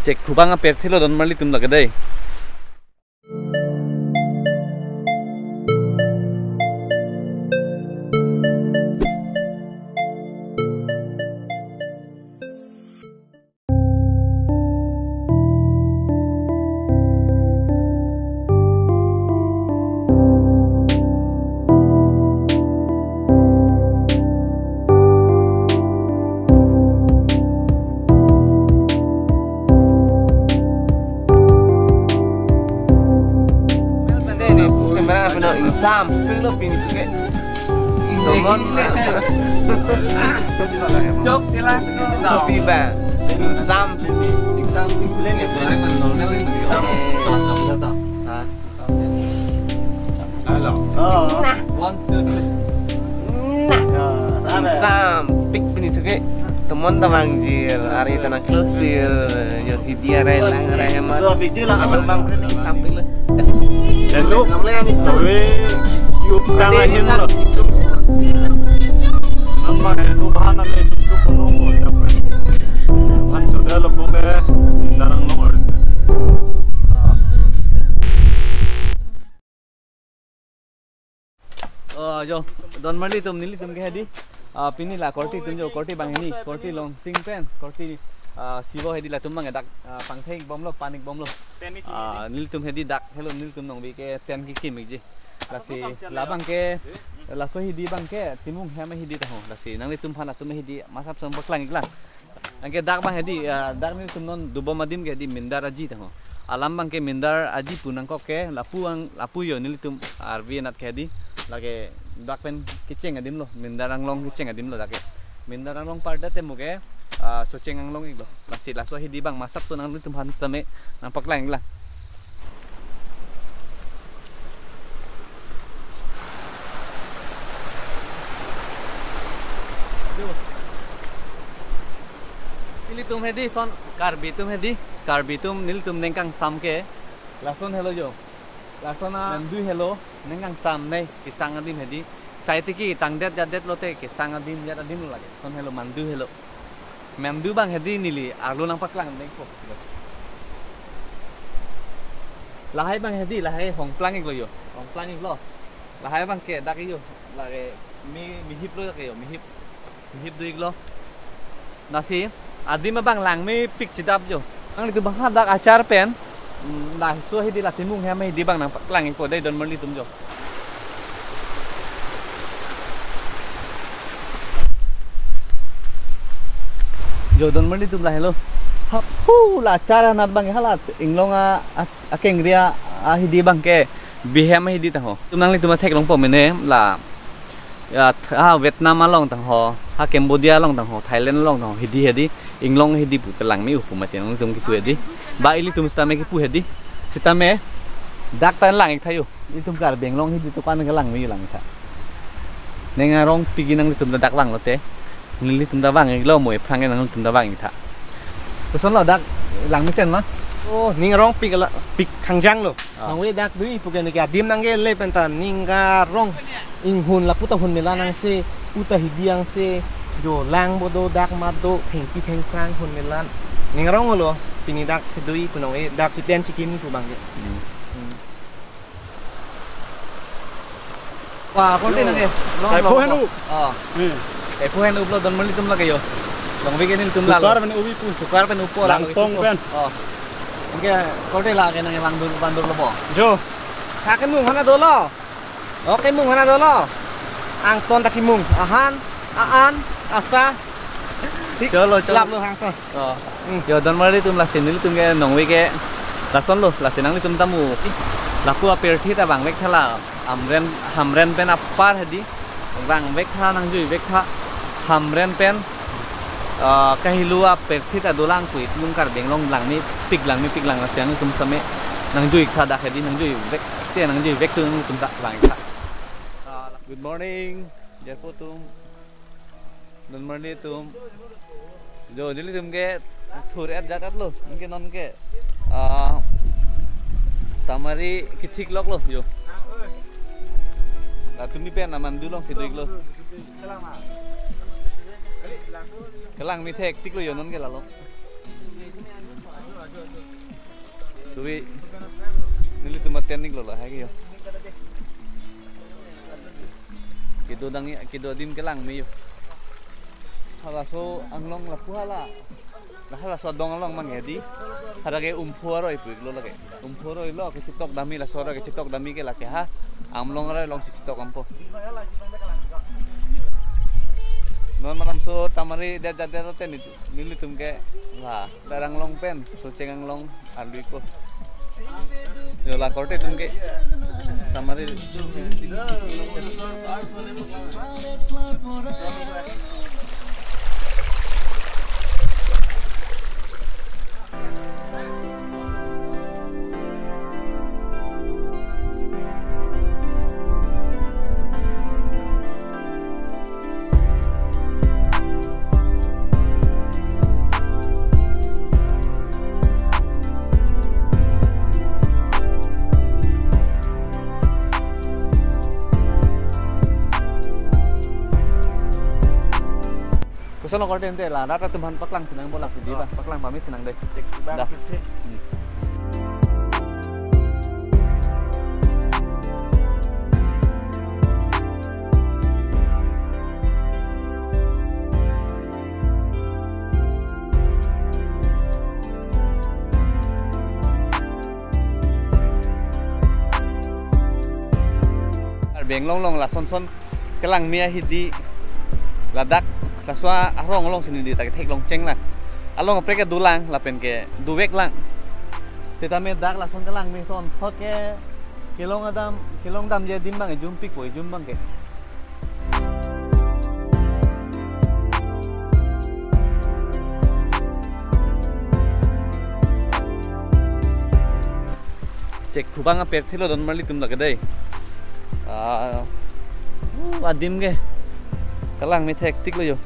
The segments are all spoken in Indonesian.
cek kubang perthi lo don marli tum lage dai. Sam, lo pin juga. Tomon. Cok silakan. Sapi ba. Sam, Exam pilih ya, boleh mentolnya lagi. Tak tak. Hah? Halo. Nah. 1 2 3. Nah. Sam, pik pin juga. Teman bangjir, hari tanah closir, yo hidia relang rehemat. So biji lah abang bang ini sampai lah. Itu tapi tiup tangannya loh. Nama itu bahan apa itu penunggu tapi kan sudah lo boleh darang nomor. Jo, don marli tum nili tum ke hadi. Pini la korti tum jo korti bang ini, korti long sing pen, korti sibo hedi la tum bang dak pangtheng bom lo panik bom lo. Nili tum hedi dak hello nili tum nong bi ke ten ki kimik ji. Lasi labang ke laso hidi bang ke timung hema hidi taho. Lasi nang tum phana tum hidi masap som baklang iklang. Angke dak bang hedi dak nili tum non dubo madim ke di mindar aji taho. Alam bang ke mindar aji punang ko ke lapu yo nili tum arvi nat ke hedi lage dak pen kiceng adim lo mindarang long kiceng adim lo dake mindarang long parda te muge soceng ang long iglo lasi laso hidi bang masak tu nang tum han stame nampak lang lang Nili tum hedi son karbi tum nili tum nengkang samke lason hello jo lasona nandu hello nengang sam nei kisang adim hedi saiti ki tangdet jadet lote kisang adim jat adim lo lage son hello mandu hello mandu bang hedi nili arlo nang paklang nei ko lahai bang hedi lahai hong plang ik lo yo hong plang ik lo lahai bang ke dak yo lage mi hip lo ke yo mi hip du ik lo nasi adim bang lang mi pik chidap jo ang itu bang dak acar pen nah so hidi la timung ha mai di bang nang paklang ko dai don marli tum jo don marli tum la hello ha hu la cara nat bang halat inglonga akeng ria hidi bang ke bihe mai hidi ta ho tum nang li tum thek long po mene la Vietnam long tang ho ha Cambodia long tang ho Thailand long tang ho hidi inglong hidi pu lang mi upu mati nang tum ki tu hedi ba ili tum stame ki pu hedi sitame dak tan lang ik thayu ni tum kar beng long hidi tu kan ga lang mi lang tha nenga rong pigi nang tum dak lang lo te li tum da wang ik lo moi phang nang tum da wang ik tha to son lo dak lang mi sen ma Oh, ning rong pik kangjang lo. Nang we dak dui pugen ke adim nang ge le pentan ningga rong ing hun la puta hun mela nang se uta hidiang se do lang bodo dak mado thengki thengkrang hun melan ning rong lo pini dak se dui punong e dak si ten chikim tu bang ge. Wah, kon tin nang ge. Kai po henu. Kai po henu lo don marli tum la ke yo. Long we ke nil tum la. Tukar ben ubi pu. Tukar pen upo la. Langtong pen. Oke, kote la ke nang bandur lo bo. Jo. Sa ke mung hana do lo. Oke mung hana do lo. Ang ton taki mung. Ahan, aan, asa. Cholo. Lap lo hang to. Yo don marli tum la sin nil tum ge nong we ke la son lo la sinang li tum tamu. La ku aper thi ta bang vek thala hamren pen apar hedi. Bang vek tha nang jui vek tha hamren pen kahilua perthi ta dolang kui tum kar beng long lang ni pik lang la siang tum same nang jui kha da hedi nang jui vek te nang jui vek tum ta bang tha. Good morning, Jeffo tum. Don marli tum. Jo dili tum ke thur et jatat lo, ke non ke tamari ki thik lok lo yo. Tumi pen aman du long sidoik lo. Kelang mi thek tik lo yo non ke la lo. Tuwi nili tu matian ning lo lah hai yo. Kido dangi kido dim kelang mi yo. Hala so anglong la puhala. Nah hala so dong along mang hedi. Hada ke umpuaro ipu lo lage. Umpuaro lo ke TikTok dami la sora ke TikTok dami ke la ke ha. Amlong ra long si TikTok ampo. Non malam so tamari dia jadar roten itu. Nili tumke lah darang long pen so cengang long alui ko. Yo la korte tumke tamari Kusano korte ente lah, rata tumhan paklang senang bolak di ba, paklang pamit senang deh. Dah. Beng long lah son kelang mia hidi ladak kaswa arong long sini di tak tek long ceng lah along preke dulang la pen ke duwek lang tetame dak la son kelang mi son hot ke kilong dam je dimbang e jumpik boy jumbang ke cek kubang per thilo don mali tum lagdai adim ke kelang mi hektik lo yo.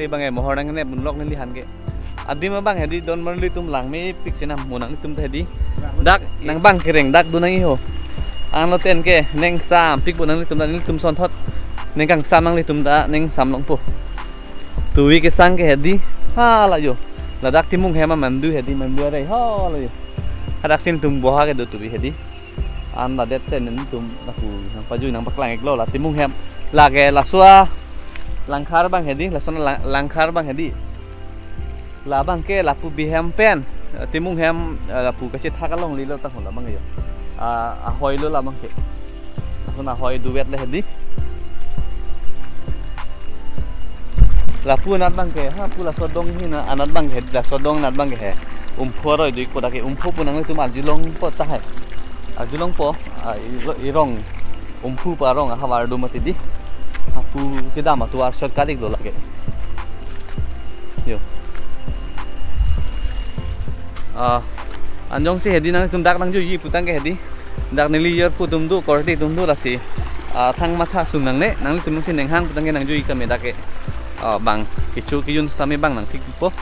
Bang mohor nang ne bunlok ni lihan ke adi ma bang hedi don merli tum lang me pik sinam munang tum hedi dak nang bang kereng dak dunang i ho ang lo ten ke neng sam pik bunang tum dan tum son thot neng kang sam nang li tum da neng sam long po tuwi ke sang ke hedi ha la yo la dak timung hema mandu hedi mandu re ha la yo hadak sin tum boha ke do tuwi hedi an la det ten tum na pu nang paju nang baklang ek lo la timung hem la ke la sua langkar bang hedi lason langkar bang hedi labang ke lapu bihem pen timung hem lapu kecit hakalong lilo ta hon labang yo ahoy lo labang ke lason ahoy duet le hedi lapu nat bang ke ha pula sodong hina anat bang hedi la sodong nat bang ke he phoro dui ko dake pho punang tu mal jilong po ta hai jilong po irong phu pa rong hawar du mati di aku kita mah tuar shortcut ik lo lage yo anjong si hedi nang tum dak nang ju yi putang ke hedi dak nili yer putum du korti tum du lasi thang matha sung nang ne nang tum si neng hang putang ke nang ju yi ka me dake bang kichu kiyun stami bang nang thik po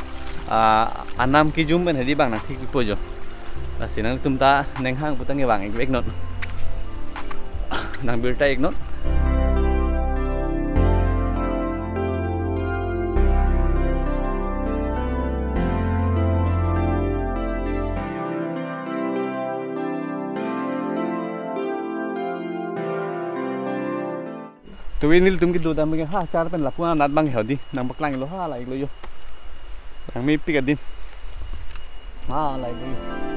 anam ki jum ben hedi bang nang thik po jo lasi nang tum ta neng hang putang ke bang ek not nang birta ek not tuwi nil tum ki do dam ha char pen lapua nat bang hedi nang baklang lo ha lai lo yo nang mi pi ka din ha lai lo